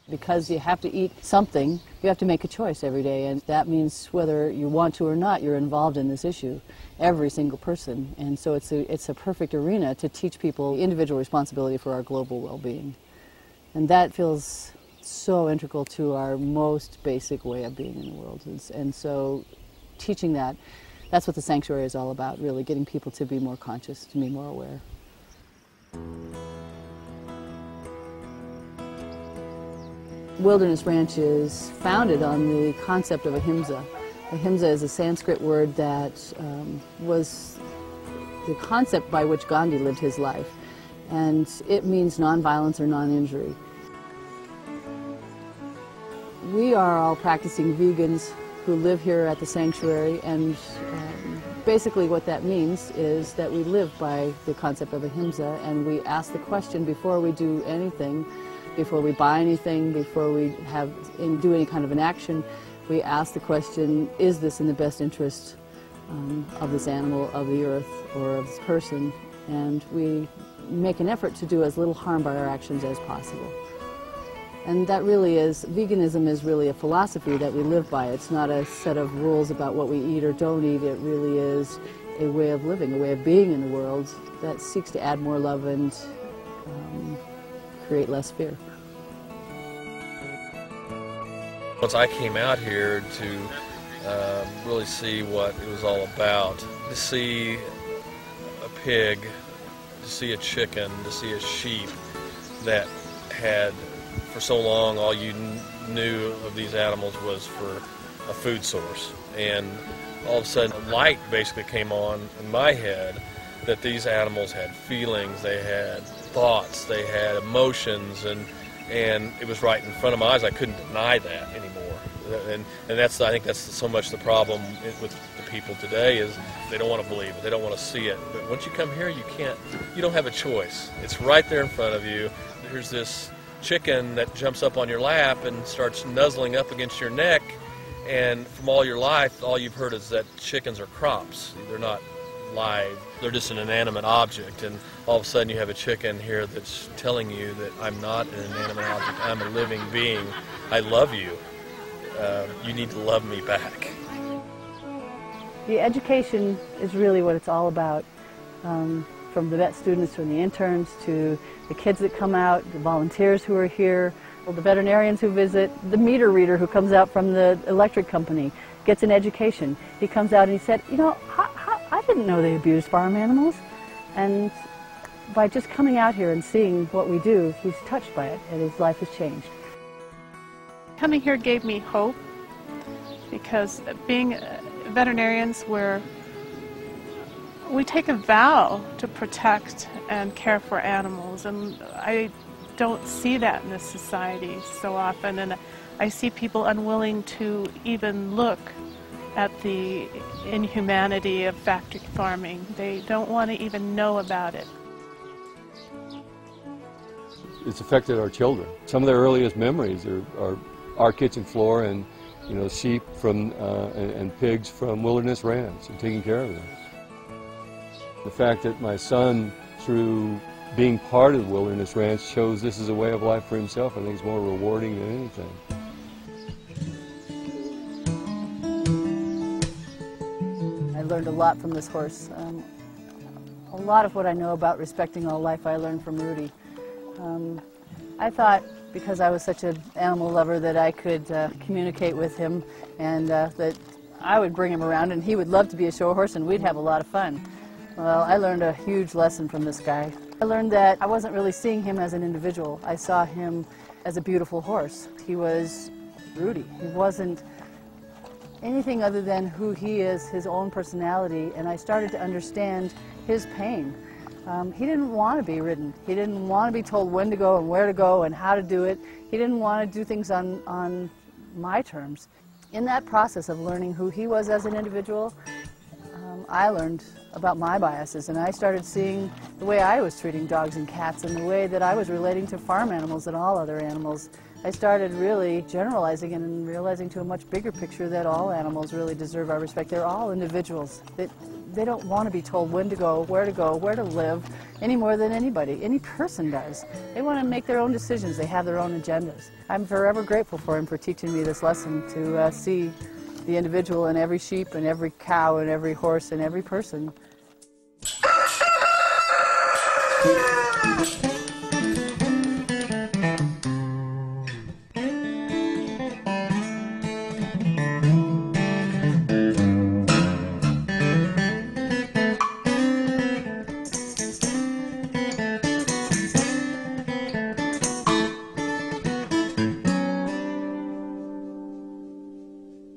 Because you have to eat something, you have to make a choice every day, and that means whether you want to or not, you're involved in this issue, every single person. And so it's a perfect arena to teach people individual responsibility for our global well-being. And that feels so integral to our most basic way of being in the world. And so teaching that, that's what the sanctuary is all about, really, getting people to be more conscious, to be more aware. Wilderness Ranch is founded on the concept of ahimsa. Ahimsa is a Sanskrit word that was the concept by which Gandhi lived his life, and it means nonviolence or non-injury. We are all practicing vegans who live here at the sanctuary, and basically what that means is that we live by the concept of ahimsa, and we ask the question before we do anything, before we buy anything, before we do any kind of an action, we ask the question, is this in the best interest of this animal, of the earth, or of this person? And we make an effort to do as little harm by our actions as possible. And that really is, veganism is really a philosophy that we live by. It's not a set of rules about what we eat or don't eat. It really is a way of living, a way of being in the world that seeks to add more love and create less fear. Once I came out here to really see what it was all about, to see a pig, to see a chicken, to see a sheep that had, for so long, all you knew of these animals was for a food source. And all of a sudden, a light basically came on in my head that these animals had feelings, they had thoughts, they had emotions, and it was right in front of my eyes. I couldn't deny that anymore. And that's, I think that's so much the problem with the people today, is they don't want to believe it, they don't want to see it. But once you come here, you don't have a choice. It's right there in front of you. There's this chicken that jumps up on your lap and starts nuzzling up against your neck, and from all your life, all you've heard is that chickens are crops. They're not live. They're just an inanimate object, and all of a sudden you have a chicken here that's telling you that I'm not an inanimate object, I'm a living being. I love you. You need to love me back. The education is really what it's all about, from the vet students, from the interns, to the kids that come out, the volunteers who are here, the veterinarians who visit, the meter reader who comes out from the electric company, gets an education. He comes out and he said, you know, I didn't know they abused farm animals. And by just coming out here and seeing what we do, he's touched by it and his life has changed. Coming here gave me hope, because being veterinarians, we take a vow to protect and care for animals, and I don't see that in this society so often, and I see people unwilling to even look at the inhumanity of factory farming. They don't want to even know about it. It's affected our children. Some of their earliest memories are our kitchen floor and, you know, sheep from and pigs from Wilderness Ranch and taking care of them. The fact that my son, through being part of Wilderness Ranch, chose this as a way of life for himself, I think is more rewarding than anything. I learned a lot from this horse. A lot of what I know about respecting all life I learned from Rudy. I thought, because I was such an animal lover, that I could communicate with him, and that I would bring him around and he would love to be a show horse and we'd have a lot of fun. Well, I learned a huge lesson from this guy. I learned that I wasn't really seeing him as an individual. I saw him as a beautiful horse. He was Rudy. He wasn't anything other than who he is, his own personality, and I started to understand his pain. He didn't want to be ridden. He didn't want to be told when to go and where to go and how to do it. He didn't want to do things on my terms. In that process of learning who he was as an individual, I learned about my biases, and I started seeing the way I was treating dogs and cats and the way that I was relating to farm animals and all other animals. I started really generalizing and realizing to a much bigger picture that all animals really deserve our respect. They're all individuals. they don't want to be told when to go, where to live, any more than anybody, any person does. They want to make their own decisions. They have their own agendas. I'm forever grateful for him for teaching me this lesson, to see the individual in every sheep and every cow and every horse and every person.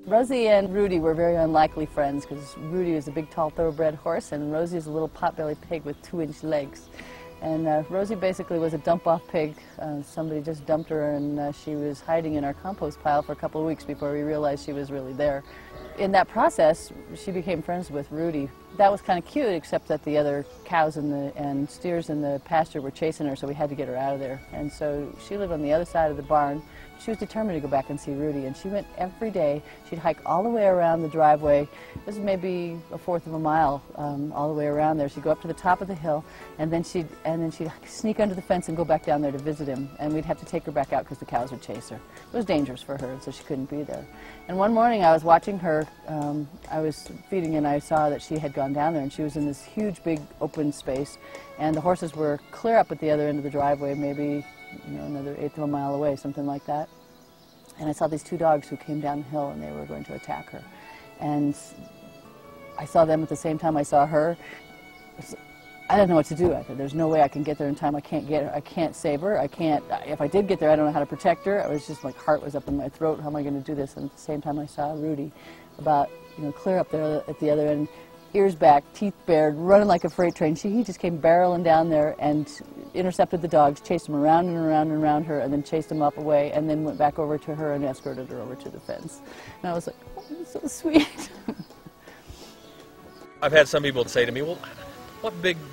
Rosie and Rudy were very unlikely friends because Rudy was a big, tall, thoroughbred horse, and Rosie was a little pot-bellied pig with 2-inch legs. And Rosie basically was a dump-off pig. Somebody just dumped her, and she was hiding in our compost pile for a couple of weeks before we realized she was really there. In that process, she became friends with Rudy. That was kind of cute, except that the other cows and steers in the pasture were chasing her, so we had to get her out of there. And so she lived on the other side of the barn. She was determined to go back and see Rudy, and she went every day. She'd hike all the way around the driveway. It was maybe a fourth of a mile all the way around there. She'd go up to the top of the hill, and then she'd sneak under the fence and go back down there to visit him. And we'd have to take her back out because the cows would chase her. It was dangerous for her, so she couldn't be there. And one morning I was watching her. I was feeding, and I saw that she had gone down there, and she was in this huge, big, open space, and the horses were clear up at the other end of the driveway, maybe another eighth of a mile away, something like that. And I saw these 2 dogs who came down the hill, and they were going to attack her. And I saw them at the same time I saw her. I didn't know what to do. I thought, there's no way I can get there in time. I can't get her. I can't save her. I can't. If I did get there, I don't know how to protect her. I was just, like, heart was up in my throat. How am I going to do this? And at the same time, I saw Rudy about, clear up there at the other end, ears back, teeth bared, running like a freight train. He just came barreling down there and intercepted the dogs, chased them around and around and around her, and then chased them up away, and then went back over to her and escorted her over to the fence. And I was like, oh, that's so sweet. I've had some people say to me, well,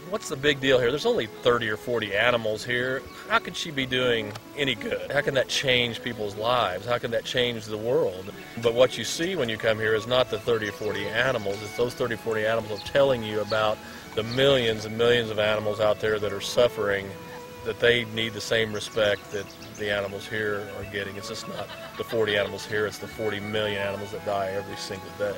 what's the big deal here? There's only 30 or 40 animals here. How could she be doing any good? How can that change people's lives? How can that change the world? But what you see when you come here is not the 30 or 40 animals. It's those 30 or 40 animals telling you about the millions and millions of animals out there that are suffering, that they need the same respect that the animals here are getting. It's just not the 40 animals here, it's the 40 million animals that die every single day.